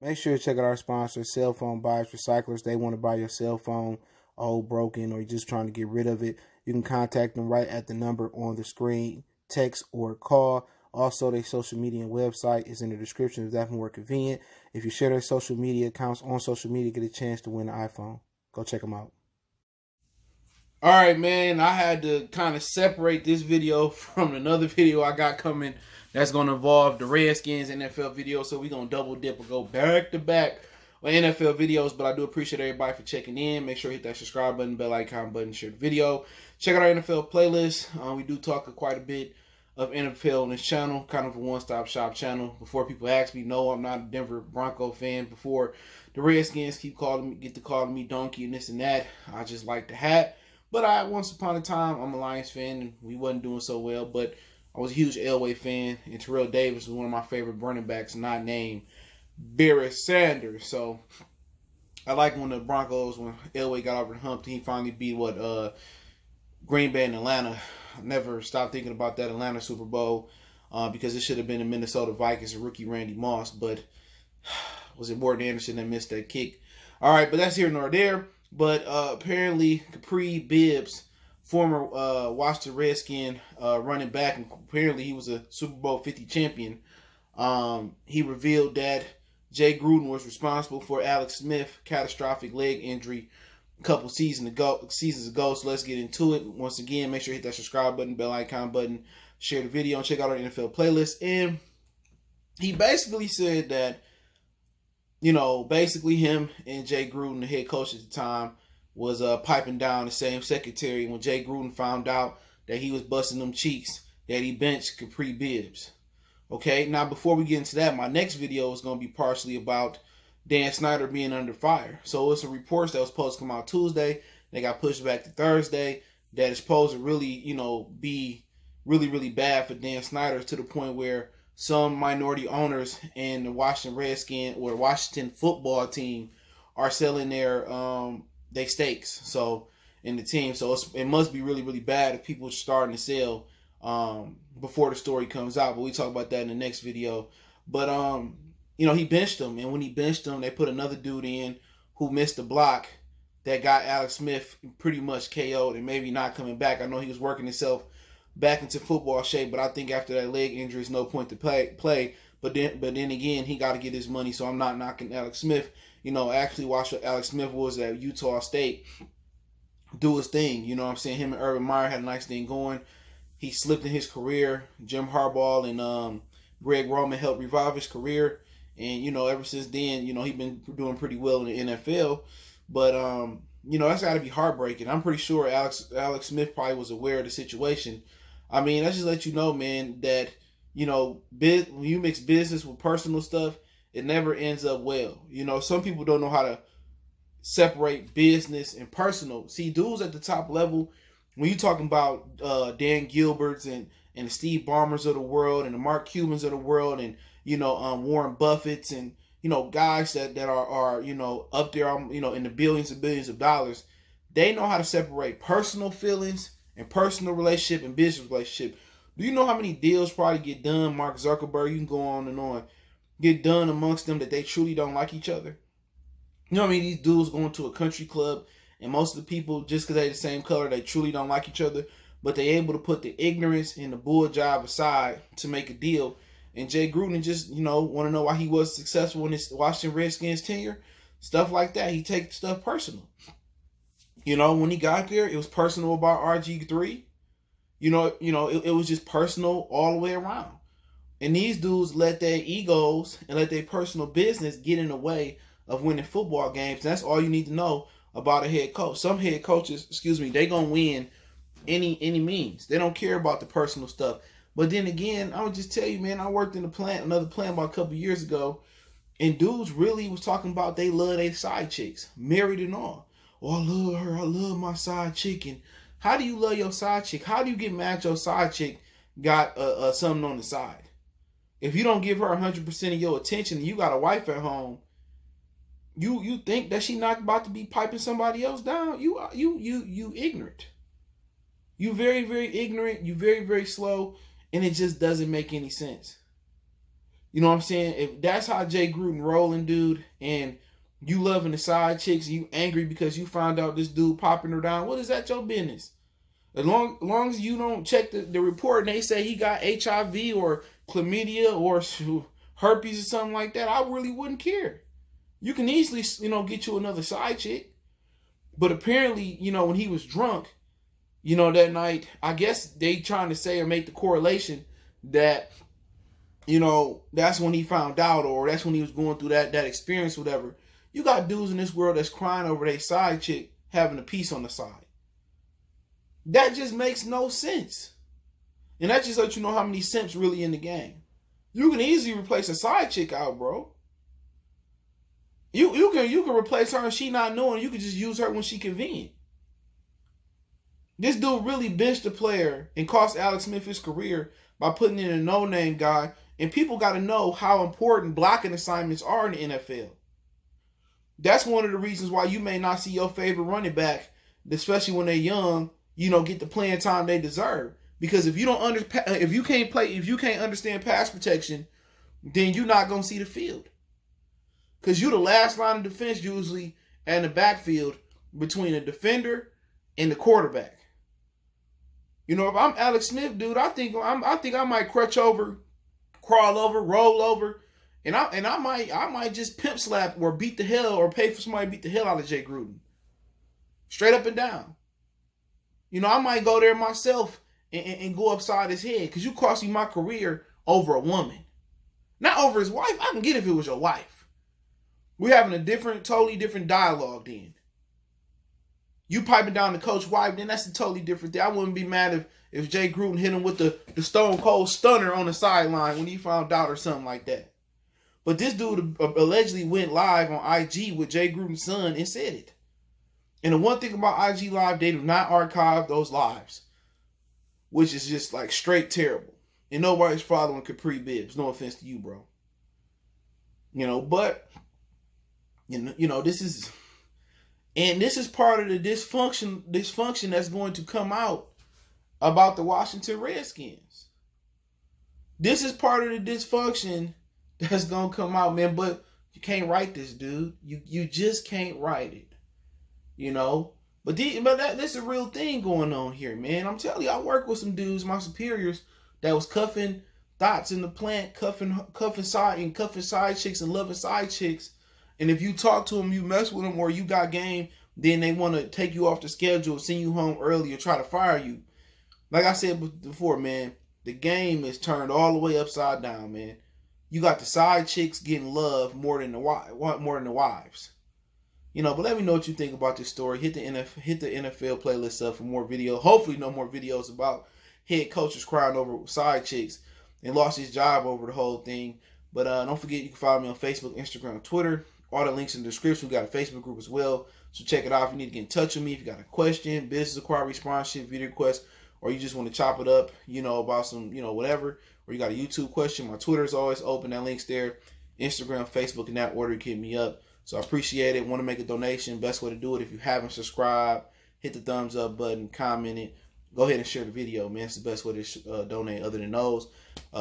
Make sure to check out our sponsor, Cell Phone Buyers Recyclers. They want to buy your cell phone old, broken, or you're just trying to get rid of it. You can contact them right at the number on the screen, text or call. Also, their social media and website is in the description if that's more convenient. If you share their social media accounts on social media, get a chance to win an iPhone. Go check them out. All right, man, I had to kind of separate this video from another video I got coming that's going to involve the Redskins NFL video. So we're going to double dip and go back to back on NFL videos. But I do appreciate everybody for checking in. Make sure you hit that subscribe button, bell icon button, share the video. Check out our NFL playlist. We do talk quite a bit of NFL on this channel, kind of a one-stop shop channel. Before people ask me, no, I'm not a Denver Bronco fan. Before the Redskins get to calling me donkey and this and that, I just like the hat. But once upon a time, I'm a Lions fan, and we wasn't doing so well. But I was a huge Elway fan, and Terrell Davis was one of my favorite running backs, not named Barry Sanders. So I like when the Broncos, when Elway got over the hump, he finally beat Green Bay and Atlanta. I never stopped thinking about that Atlanta Super Bowl because it should have been the Minnesota Vikings and rookie Randy Moss. But was it Morton Anderson that missed that kick? All right, but that's here nor there. But apparently, Kapri Bibbs, former Washington Redskin running back, and apparently he was a Super Bowl 50 champion. He revealed that Jay Gruden was responsible for Alex Smith's catastrophic leg injury a couple seasons ago. So let's get into it. Once again, make sure you hit that subscribe button, bell icon button, share the video, and check out our NFL playlist. And he basically said that, basically him and Jay Gruden, the head coach at the time, was piping down the same secretary when Jay Gruden found out that he was busting them cheeks, that he benched Kapri Bibbs. Okay, now before we get into that, my next video is going to be partially about Dan Snyder being under fire. So it's a report that was supposed to come out Tuesday. They got pushed back to Thursday. That is supposed to really, be really, really bad for Dan Snyder, to the point where some minority owners in the Washington Redskin or Washington football team are selling their stakes in the team. So it must be really, really bad if people are starting to sell before the story comes out. But we talk about that in the next video. But he benched him, and when he benched him, they put another dude in who missed the block that got Alex Smith pretty much KO'd and maybe not coming back. I know he was working himself back into football shape, but I think after that leg injury, there's no point to play. But then again, he got to get his money, so I'm not knocking Alex Smith. I actually watched what Alex Smith was at Utah State do his thing. You know what I'm saying? Him and Urban Meyer had a nice thing going. He slipped in his career. Jim Harbaugh and Greg Roman helped revive his career. And, ever since then, he's been doing pretty well in the NFL. But, that's got to be heartbreaking. I'm pretty sure Alex Smith probably was aware of the situation. I mean, let's just let you know, man, that, when you mix business with personal stuff, it never ends up well. Some people don't know how to separate business and personal. See, dudes at the top level, when you're talking about Dan Gilberts and the Steve Ballmers of the world and the Mark Cubans of the world and, Warren Buffett's and, guys that are up there, in the billions and billions of dollars, they know how to separate personal feelings and personal relationship and business relationship. Do you know how many deals probably get done, Mark Zuckerberg, you can go on and on, get done amongst them that they truly don't like each other? These dudes going to a country club, and most of the people, just because they're the same color, they truly don't like each other, but they're able to put the ignorance and the bull job aside to make a deal. And Jay Gruden just, want to know why he was successful in his Washington Redskins tenure. Stuff like that. He takes stuff personal. When he got there, it was personal about RG3. It was just personal all the way around. And these dudes let their egos and let their personal business get in the way of winning football games. And that's all you need to know about a head coach. Some head coaches, they going to win any means. They don't care about the personal stuff. But then again, I would just tell you, man, I worked in another plant about a couple years ago, and dudes really was talking about they love their side chicks, married and all. Oh, I love her. I love my side chick. And how do you love your side chick? How do you get mad your side chick got something on the side? If you don't give her 100% of your attention and you got a wife at home, you think that she not about to be piping somebody else down? You ignorant. You very, very ignorant. You very, very slow. And it just doesn't make any sense. You know what I'm saying? If that's how Jay Gruden rolling, dude, and you loving the side chicks and you angry because you found out this dude popping her down, what is that your business? As long as you don't check the report and they say he got HIV or chlamydia or herpes or something like that, I really wouldn't care. You can easily, get you another side chick. But apparently, when he was drunk, that night, I guess they trying to say or make the correlation that, that's when he found out, or that's when he was going through that experience, whatever. You got dudes in this world that's crying over their side chick having a piece on the side. That just makes no sense. And that just lets you know how many simps really in the game. You can easily replace a side chick out, bro. You can replace her and she not knowing. You can just use her when she convenient. This dude really benched the player and cost Alex Smith his career by putting in a no-name guy. And people got to know how important blocking assignments are in the NFL. That's one of the reasons why you may not see your favorite running back, especially when they're young, get the playing time they deserve. Because if you can't understand pass protection, then you're not gonna see the field. Because you're the last line of defense usually in the backfield between the defender and the quarterback. If I'm Alex Smith, dude, I think I might crutch over, crawl over, roll over, and I might just pimp slap or beat the hell or pay for somebody to beat the hell out of Jay Gruden. Straight up and down. I might go there myself and go upside his head because you cost me my career over a woman. Not over his wife. I can get if it was your wife. We're having a totally different dialogue then. You piping down the coach's wife, then that's a totally different thing. I wouldn't be mad if Jay Gruden hit him with the stone cold stunner on the sideline when he found out or something like that. But this dude allegedly went live on IG with Jay Gruden's son and said it. And the one thing about IG Live, they do not archive those lives, which is just like straight terrible. And nobody's following Kapri Bibbs. No offense to you, bro. But this is part of the dysfunction that's going to come out about the Washington Redskins. This is part of the dysfunction that's going to come out, man. But you can't write this, dude. You just can't write it. But that's a real thing going on here, man. I'm telling you, I work with some dudes, my superiors, that was cuffing thoughts in the plant, cuffing side chicks and loving side chicks. And if you talk to them, you mess with them, or you got game, then they want to take you off the schedule, send you home early, or try to fire you. Like I said before, man, the game is turned all the way upside down, man. You got the side chicks getting love more than the wives. But let me know what you think about this story. Hit the NFL playlist up for more videos. Hopefully no more videos about head coaches crying over side chicks and lost his job over the whole thing. But don't forget, you can follow me on Facebook, Instagram, Twitter. All the links in the description. We got a Facebook group as well. So check it out if you need to get in touch with me. If you got a question, business acquired, sponsorship, video request, or you just want to chop it up, about some, whatever. Or you got a YouTube question. My Twitter is always open. That link's there. Instagram, Facebook, in that order. Hit me up. So I appreciate it. Want to make a donation. Best way to do it, if you haven't subscribed, hit the thumbs up button, comment it. Go ahead and share the video, man. It's the best way to donate other than those.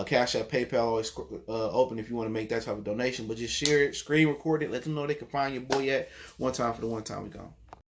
Cash App, PayPal, always open if you want to make that type of donation. But just share it, screen record it, let them know they can find your boy at one time for the one time we gone.